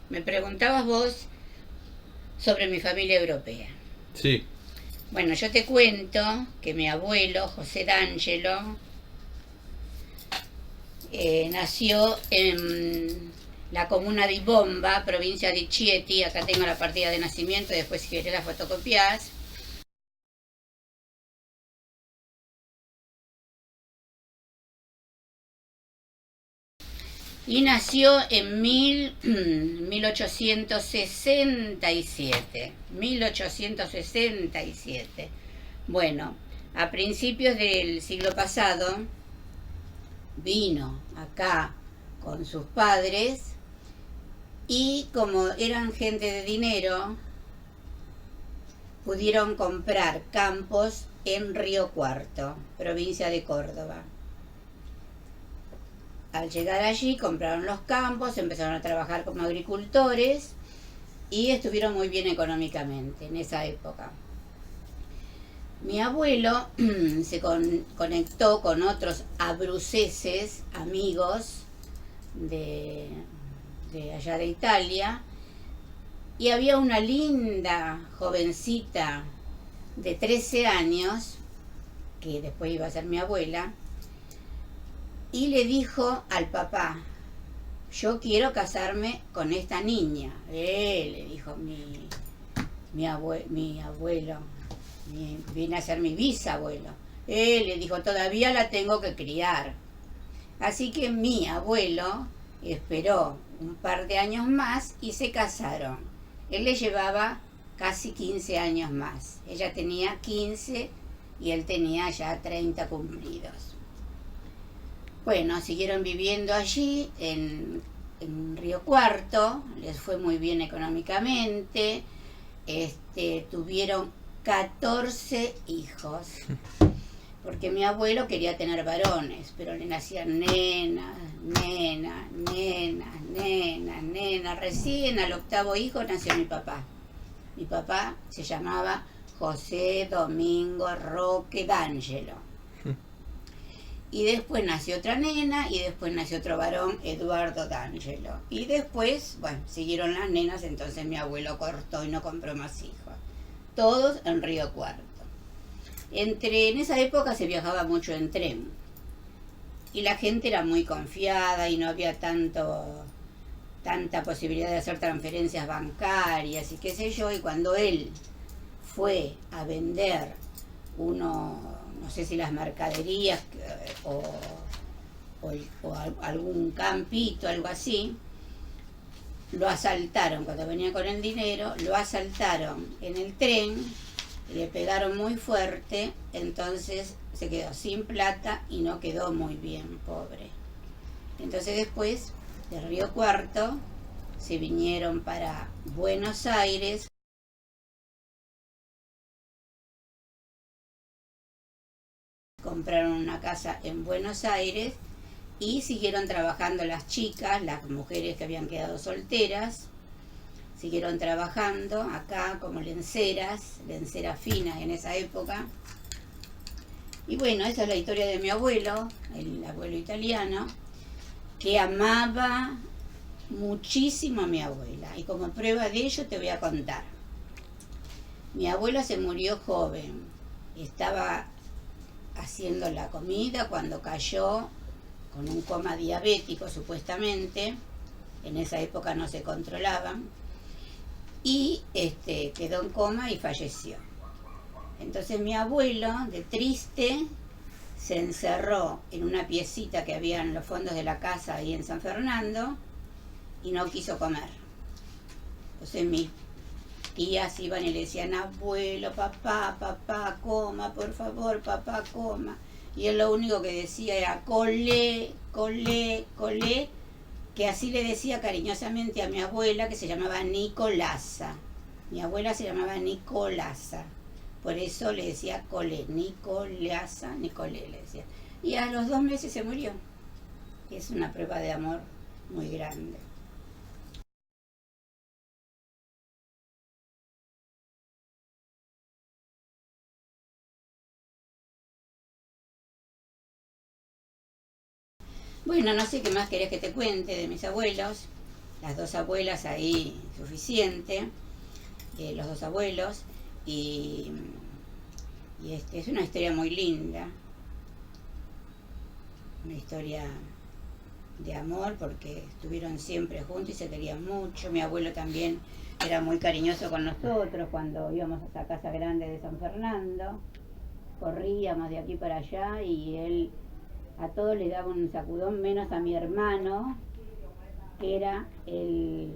Me preguntabas vos sobre mi familia europea. Sí. Bueno, yo te cuento que mi abuelo, José D'Angelo, nació en la comuna de Bomba, provincia de Chieti. Acá tengo la partida de nacimiento, después si querés la fotocopiás. Y nació en 1867. 1867. Bueno, a principios del siglo pasado vino acá con sus padres y como eran gente de dinero, pudieron comprar campos en Río Cuarto, provincia de Córdoba. Al llegar allí compraron los campos, empezaron a trabajar como agricultores y estuvieron muy bien económicamente en esa época. Mi abuelo se conectó con otros abruceses, amigos de allá de Italia, y había una linda jovencita de 13 años, que después iba a ser mi abuela, y le dijo al papá: yo quiero casarme con esta niña. Le dijo mi abuelo, viene a ser mi bisabuelo. Le dijo: todavía la tengo que criar. Así que mi abuelo esperó un par de años más y se casaron. Él le llevaba casi 15 años más. Ella tenía 15 y él tenía ya 30 cumplidos. Bueno, siguieron viviendo allí en Río Cuarto, les fue muy bien económicamente, tuvieron 14 hijos, porque mi abuelo quería tener varones, pero le nacían nenas, nenas, nenas, nenas, nenas. Recién al octavo hijo nació mi papá. Mi papá se llamaba José Domingo Roque D'Angelo. Y después nació otra nena, y después nació otro varón, Eduardo D'Angelo. Y después, bueno, siguieron las nenas, entonces mi abuelo cortó y no compró más hijos. Todos en Río Cuarto. En esa época se viajaba mucho en tren. Y la gente era muy confiada y no había tanta posibilidad de hacer transferencias bancarias y qué sé yo. Y cuando él fue a vender no sé si las mercaderías o algún campito, algo así, lo asaltaron cuando venía con el dinero, lo asaltaron en el tren, le pegaron muy fuerte, entonces se quedó sin plata y no quedó muy bien, pobre. Entonces después de Río Cuarto se vinieron para Buenos Aires. Compraron una casa en Buenos Aires y siguieron trabajando las chicas, las mujeres que habían quedado solteras, siguieron trabajando acá como lenceras finas en esa época. Y bueno, esa es la historia de mi abuelo, el abuelo italiano, que amaba muchísimo a mi abuela. Y como prueba de ello te voy a contar. Mi abuela se murió joven, estaba haciendo la comida cuando cayó con un coma diabético supuestamente, en esa época no se controlaban, y quedó en coma y falleció. Entonces mi abuelo, de triste, se encerró en una piecita que había en los fondos de la casa ahí en San Fernando y no quiso comer. Entonces mis tías iban y le decían: abuelo, papá, papá, coma, por favor, papá, coma. Y él lo único que decía era: colé, colé, colé, que así le decía cariñosamente a mi abuela, que se llamaba Nicolasa. Mi abuela se llamaba Nicolasa, por eso le decía colé, Nicolasa, Nicolé le decía. Y a los 2 meses se murió. Es una prueba de amor muy grande. Bueno, no sé qué más querés que te cuente de mis abuelos. las dos abuelas ahí suficiente, los dos abuelos, y, es una historia muy linda, una historia de amor porque estuvieron siempre juntos y se querían mucho. Mi abuelo también era muy cariñoso con nosotros cuando íbamos a esa casa grande de San Fernando, corríamos de aquí para allá y él a todos les daba un sacudón, menos a mi hermano, que era el,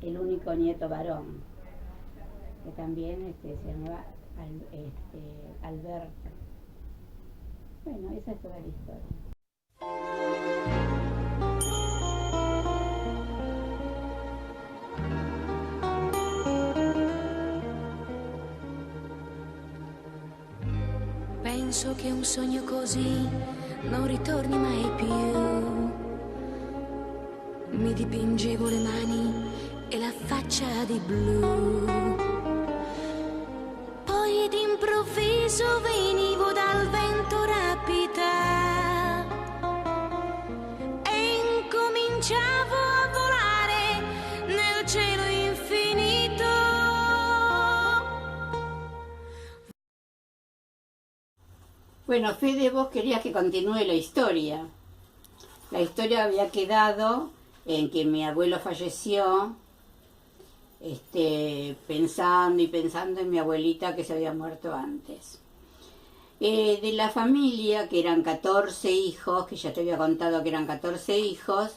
el único nieto varón, que también se llamaba Alberto. Bueno, esa es toda la historia. Penso che un sogno così non ritorni mai più. Mi dipingevo le mani e la faccia di blu. Poi d'improvviso venivo dal vento rapita e incominciavo a volare nel cielo infinito. Bueno, Fede, vos querías que continúe la historia. La historia había quedado en que mi abuelo falleció, pensando y pensando en mi abuelita que se había muerto antes. De la familia, que eran 14 hijos, que ya te había contado que eran 14 hijos,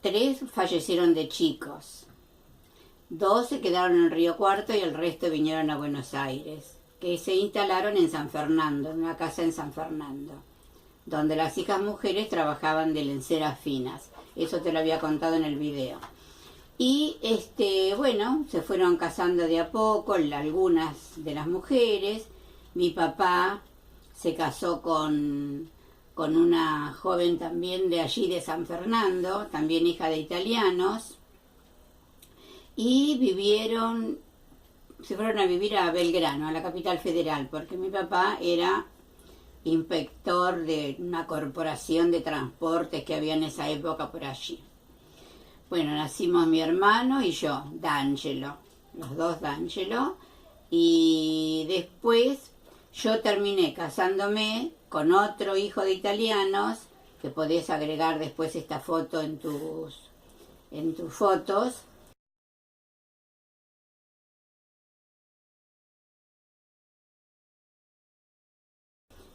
3 fallecieron de chicos, 2 se quedaron en Río Cuarto y el resto vinieron a Buenos Aires, que se instalaron en San Fernando, en una casa en San Fernando, donde las hijas mujeres trabajaban de lenceras finas. Eso te lo había contado en el video. Y bueno, se fueron casando de a poco algunas de las mujeres. Mi papá se casó con una joven también de allí de San Fernando, también hija de italianos, y se fueron a vivir a Belgrano, a la capital federal, porque mi papá era inspector de una corporación de transportes que había en esa época por allí. Bueno, nacimos mi hermano y yo, D'Angelo, los dos D'Angelo, y después yo terminé casándome con otro hijo de italianos, que podés agregar después esta foto en tus fotos,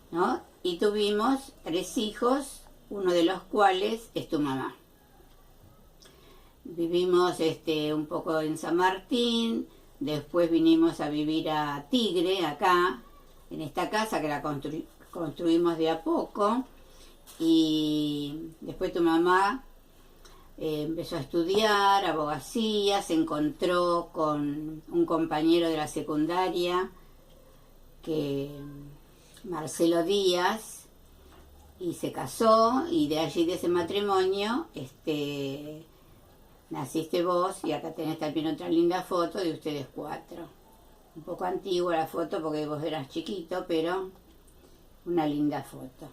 ¿no? Y tuvimos 3 hijos, uno de los cuales es tu mamá. Vivimos un poco en San Martín, después vinimos a vivir a Tigre, acá, en esta casa que la construimos de a poco, y después tu mamá empezó a estudiar abogacía, se encontró con un compañero de la secundaria, Marcelo Díaz, y se casó, y de allí, de ese matrimonio, naciste vos, y acá tenés también otra linda foto de ustedes 4. Un poco antigua la foto porque vos eras chiquito, pero una linda foto.